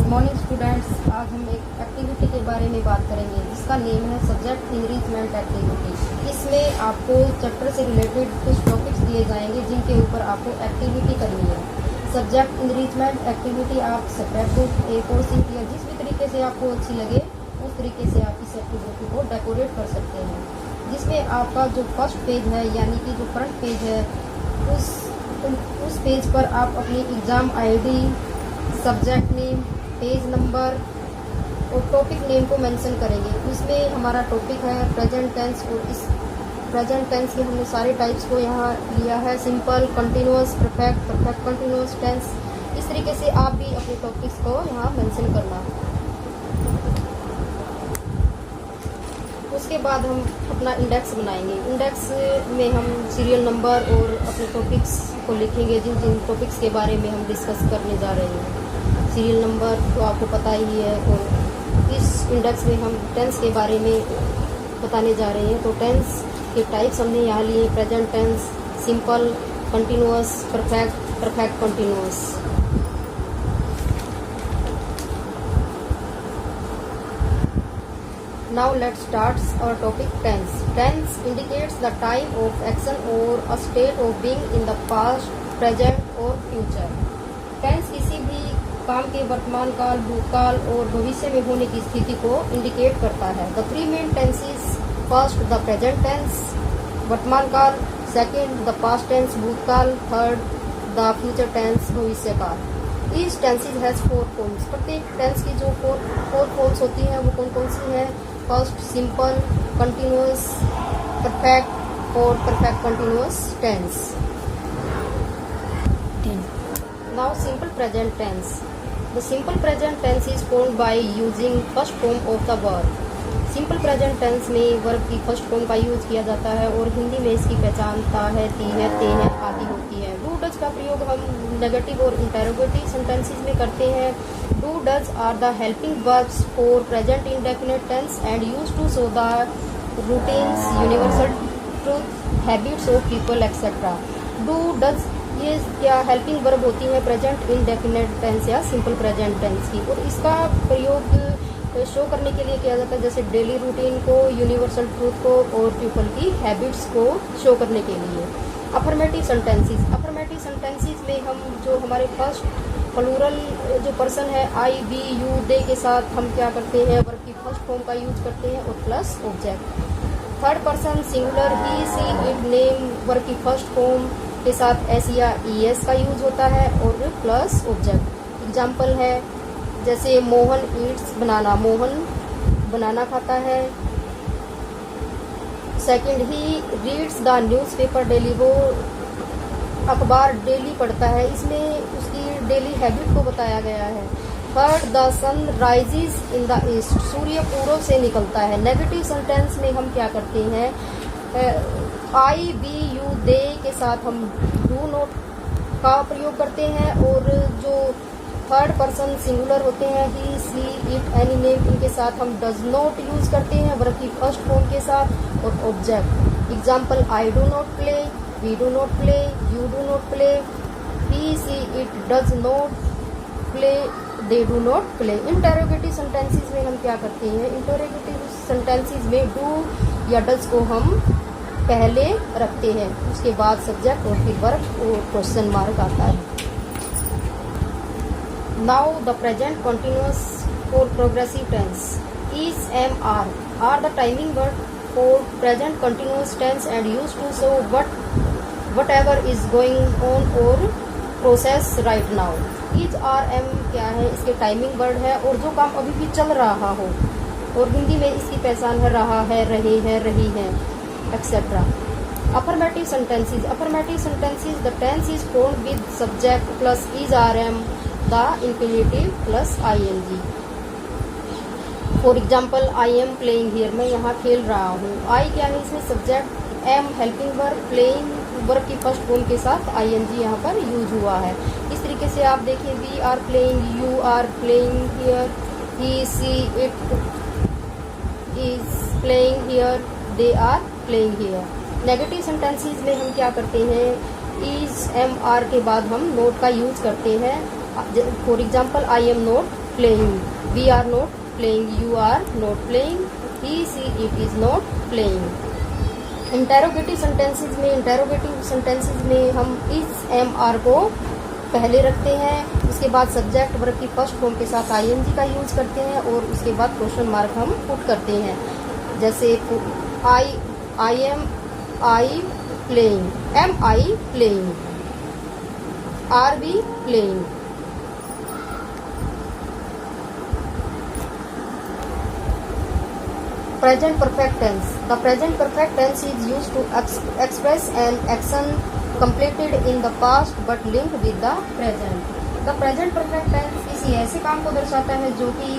Good morning students. आज हम एक एक्टिविटी के बारे में बात करेंगे जिसका नेम है सब्जेक्ट इनरिचमेंट एक्टिविटी। इसमें आपको चैप्टर से रिलेटेड कुछ टॉपिक्स दिए जाएंगे जिनके ऊपर आपको एक्टिविटी करनी है। सब्जेक्ट इनरिचमेंट एक्टिविटी आप स्क्रैप बुक, A4 शीट या जिस भी तरीके से आपको अच्छी लगे उस तरीके से आप इस एक्टिविटी को डेकोरेट कर सकते हैं। जिसमें आपका जो फर्स्ट पेज है यानी कि जो फ्रंट पेज है उस पेज पर आप अपनी exam ID, subject name, page number और टॉपिक नेम को मेंशन करेंगे। इसमें हमारा टॉपिक है प्रेजेंट टेंस और इस प्रेजेंट टेंस के हमने सारे टाइप्स को यहाँ लिया है, simple, continuous, perfect, perfect continuous tense. इस तरीके से आप भी अपने टॉपिक्स को यहाँ मेंशन करना। उसके बाद हम अपना इंडेक्स बनाएंगे। इंडेक्स में हम सीरियल नंबर और अपने टॉपिक्स को लिखेंगे जिन जिन टॉपिक्स के बारे में हम डिस्कस करने जा रहे हैं। सीरियल नंबर तो आपको पता ही है और इस इंडेक्स में हम टेंस के बारे में बताने जा रहे हैं। तो टेंस के टाइप्स हमने यहाँ लिए, present tense, simple, continuous, perfect, perfect continuous. Now let's start our topic tense. Tense indicates the time of action or a state of being in the past, present or future. Tense किसी भी काम के वर्तमान काल, भूतकाल और भविष्य में होने की स्थिति को इंडिकेट करता है। The three main tenses: first the present tense, वर्तमान काल; second the past tense, भूतकाल; third the future tense, भविष्य काल। Each tenses has four forms. प्रत्येक टेंस की जो फोर फॉर्म्स होती हैं वो कौन कौन सी हैं? फर्स्ट सिंपल, कंटिन्यूअस, परफेक्ट और perfect continuous tense. Now simple present tense. The simple present tense is formed by using first form of the verb. Simple present tense में वर्ब की फर्स्ट फॉर्म का यूज किया जाता है और हिंदी में इसकी पहचान ता है, ती है, ते है आदि होती है। डू डज का प्रयोग हम नेगेटिव और इंटेरोगेटिव सेंटेंसेस में करते हैं। Do does are the helping verbs for present indefinite tense and used to show the routines, universal truth, habits of people etc. Do does ये क्या हेल्पिंग वर्ब होती है प्रेजेंट इंडेफिनेट टेंस या simple present tense की, और इसका प्रयोग show करने के लिए किया जाता है जैसे डेली रूटीन को, यूनिवर्सल ट्रूथ को और पीपल की हैबिट्स को शो करने के लिए। Affirmative sentences. अफर्मेटिव सेंटेंसेस में हम जो हमारे फर्स्ट प्लूरल जो पर्सन है आई, वी, यू, दे के साथ हम क्या करते हैं, वर्ब की फर्स्ट फॉर्म का यूज करते हैं और plus object. Third person singular he, she, it, name verb की फर्स्ट फॉर्म के साथ एस या ई एस का यूज होता है और प्लस ऑब्जेक्ट। एग्जाम्पल है जैसे मोहन ईट्स बनाना, मोहन बनाना खाता है। Second, he reads the newspaper daily, वो अखबार डेली पढ़ता है, इसमें उसकी डेली हैबिट को बताया गया है। Third, the sun rises in the east, सूर्य पूर्व से निकलता है। नेगेटिव सेंटेंस में हम क्या करते हैं, आई, वी, यू, दे के साथ हम डू नॉट का प्रयोग करते हैं और जो थर्ड पर्सन सिंगुलर होते हैं ही, सी, इट, एनी, नेम, इनके साथ हम डज नॉट यूज करते हैं वर्ब की फर्स्ट फॉर्म के साथ और object. Example, I do not play, we do not play, you do not play, he, she, it does not play, they do not play. Interrogative sentences में हम क्या करते हैं, इंटेरोगेटिव सेंटेंसेस में डू या डज को हम पहले रखते हैं, उसके बाद सब्जेक्ट और फिर वर्ब और क्वेश्चन मार्क आता है। नाउ द प्रेजेंट कंटिन्यूअस और progressive tense. Is, am, are the timing word for present continuous tense and used to show whatever is going on or process right now. Is, are, am क्या है, इसके timing word है और जो काम अभी भी चल रहा हो, और हिंदी में इसकी पहचान है रहा है, रहे हैं, रही है etcetera. Affirmative sentences. Affirmative sentences the tense is formed with subject plus is, are, am, the infinitive plus ING। For example, I am playing here, मैं यहाँ खेल रहा हूँ। आई क्या है, इसमें subject, am helping verb, playing verb की first form के साथ ING यहाँ पर यूज हुआ है। इस तरीके से आप देखिए, we are playing, you are playing here, he, she, it is playing here, they are playing here. Negative sentences में हम क्या करते हैं, इज, एम, आर के बाद हम नोट का यूज करते हैं। For example, I am not playing, we are not playing, you are not playing, he she it is not playing. Interrogative sentences में हम इस एम आर को पहले रखते हैं, उसके बाद सब्जेक्ट वर्ब की फर्स्ट फॉर्म के साथ आईएनजी का यूज करते हैं और उसके बाद क्वेश्चन मार्क हम पुट करते हैं। जैसे I am I playing, am I playing, are we playing. Present perfect tense. The present perfect tense is used to express an action completed in the past but linked with the present. The present perfect tense किसी ऐसे काम को दर्शाता है जो कि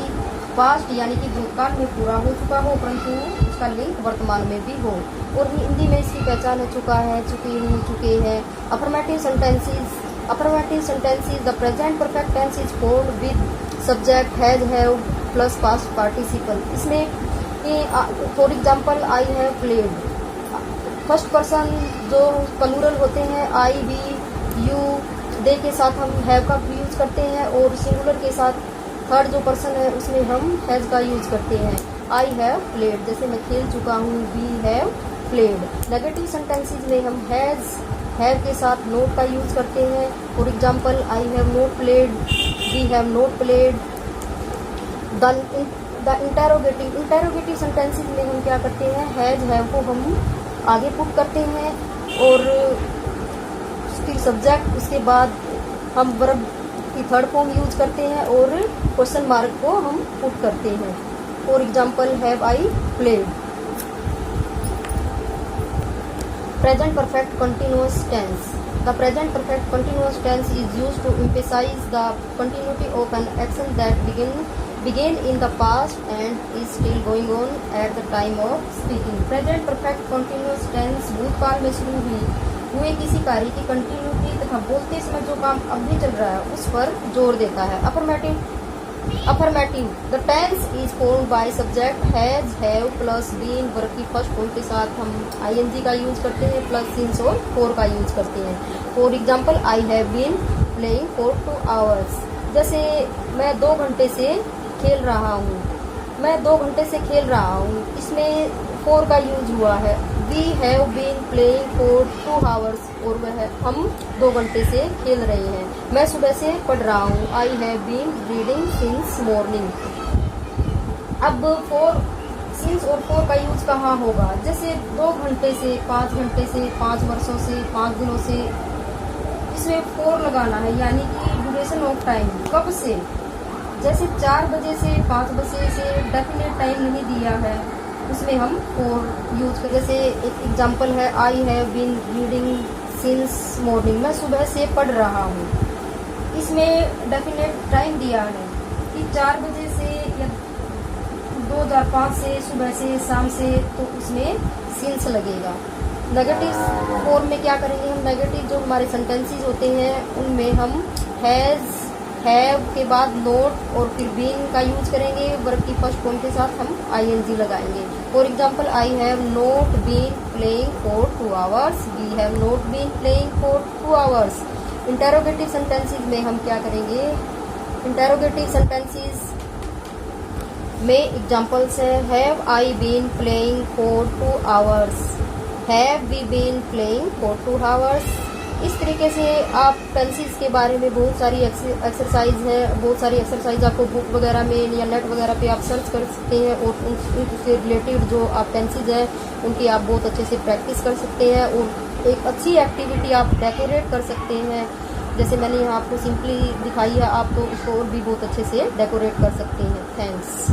past यानी कि भूतकाल में पूरा हो चुका हो परंतु उसका लिंक वर्तमान में भी हो। और हिंदी में इसकी पहचान हो चुका है, चुकी हूँ, चुके हैं। Affirmative sentences the present perfect tense is formed with subject have plus past participle. इसमें for example I have played, first person जो प्लूरल होते हैं आई बी यू दे के साथ हम हैव का यूज करते हैं और सिंगुलर के साथ थर्ड जो पर्सन है उसमें हम हैज का यूज करते हैं। आई हैव प्लेड, जैसे मैं खेल चुका हूँ, we have played. Negative sentences में हम हैव के साथ नोट का यूज करते हैं। For example I have not played, we have not played. The interrogative sentences में हम क्या करते हैं, हैव को हम आगे पुट करते हैं और फिर सब्जेक्ट, उसके बाद हम वर्ब की थर्ड फॉर्म यूज करते हैं और क्वेश्चन मार्क को हम पुट करते हैं। For example have I played. Present perfect continuous tense. The present perfect continuous tense is used to emphasize the continuity of an action that began in the past and is still going on at the time of speaking. Present perfect continuous tense भूतकाल में शुरू हुए किसी कार्य की continuity तथा बोलते समय जो काम अब भी चल रहा है उस पर जोर देता है। Affirmative the tense is formed by subject have plus been, verb की फर्स्ट फॉर्म के साथ हम आईएनजी का यूज करते हैं प्लस सिंस और फॉर का यूज करते हैं। For example I have been playing for 2 hours, जैसे मैं 2 घंटे से खेल रहा हूँ, इसमें फॉर का यूज हुआ है। We have been playing for 2 hours और वह हम 2 घंटे से खेल रहे हैं। मैं सुबह से पढ़ रहा हूँ, I have been reading since morning. अब फॉर, सिंस और फॉर का यूज कहाँ होगा, जैसे 2 घंटे से, 5 घंटे से, 5 वर्षों से, 5 दिनों से, इसमें फॉर लगाना है यानी कि ड्यूरेशन ऑफ टाइम, कब से। जैसे 4 बजे से 5 बजे से डेफिनेट टाइम नहीं दिया है, उसमें हम फॉर यूज कर। जैसे एक एग्जांपल है I have been reading since morning, मैं सुबह से पढ़ रहा हूँ। इसमें डेफिनेट टाइम दिया है कि 4 बजे से या 2005 से, सुबह से, शाम से, तो उसमें सिंस लगेगा। नेगेटिव फॉर्म में क्या करेंगे हम, नेगेटिव जो हमारे सेंटेंसेस होते हैं उनमें हम हैव के बाद नोट और फिर बीन का यूज करेंगे, वर्ब की फर्स्ट फॉर्म के साथ हम आईएनजी लगाएंगे। For example I have not been playing for 2 hours, we have not been playing for 2 hours। Interrogative sentences में हम क्या करेंगे, इंटेरोगेटिव सेंटेंसेस में एग्जांपल्स है have I been playing for 2 hours, have we been playing for 2 hours। इस तरीके से आप टेंसेस के बारे में बहुत सारी एक्सरसाइज है, बहुत सारी एक्सरसाइज आपको बुक वगैरह में या नेट वगैरह पे आप सर्च कर सकते हैं और उनसे रिलेटेड जो आप टेंसेस हैं उनकी आप बहुत अच्छे से प्रैक्टिस कर सकते हैं और एक अच्छी एक्टिविटी आप डेकोरेट कर सकते हैं। जैसे मैंने यहाँ आपको सिंपली दिखाई है, आप तो उसको और भी बहुत अच्छे से डेकोरेट कर सकते हैं। थैंक्स।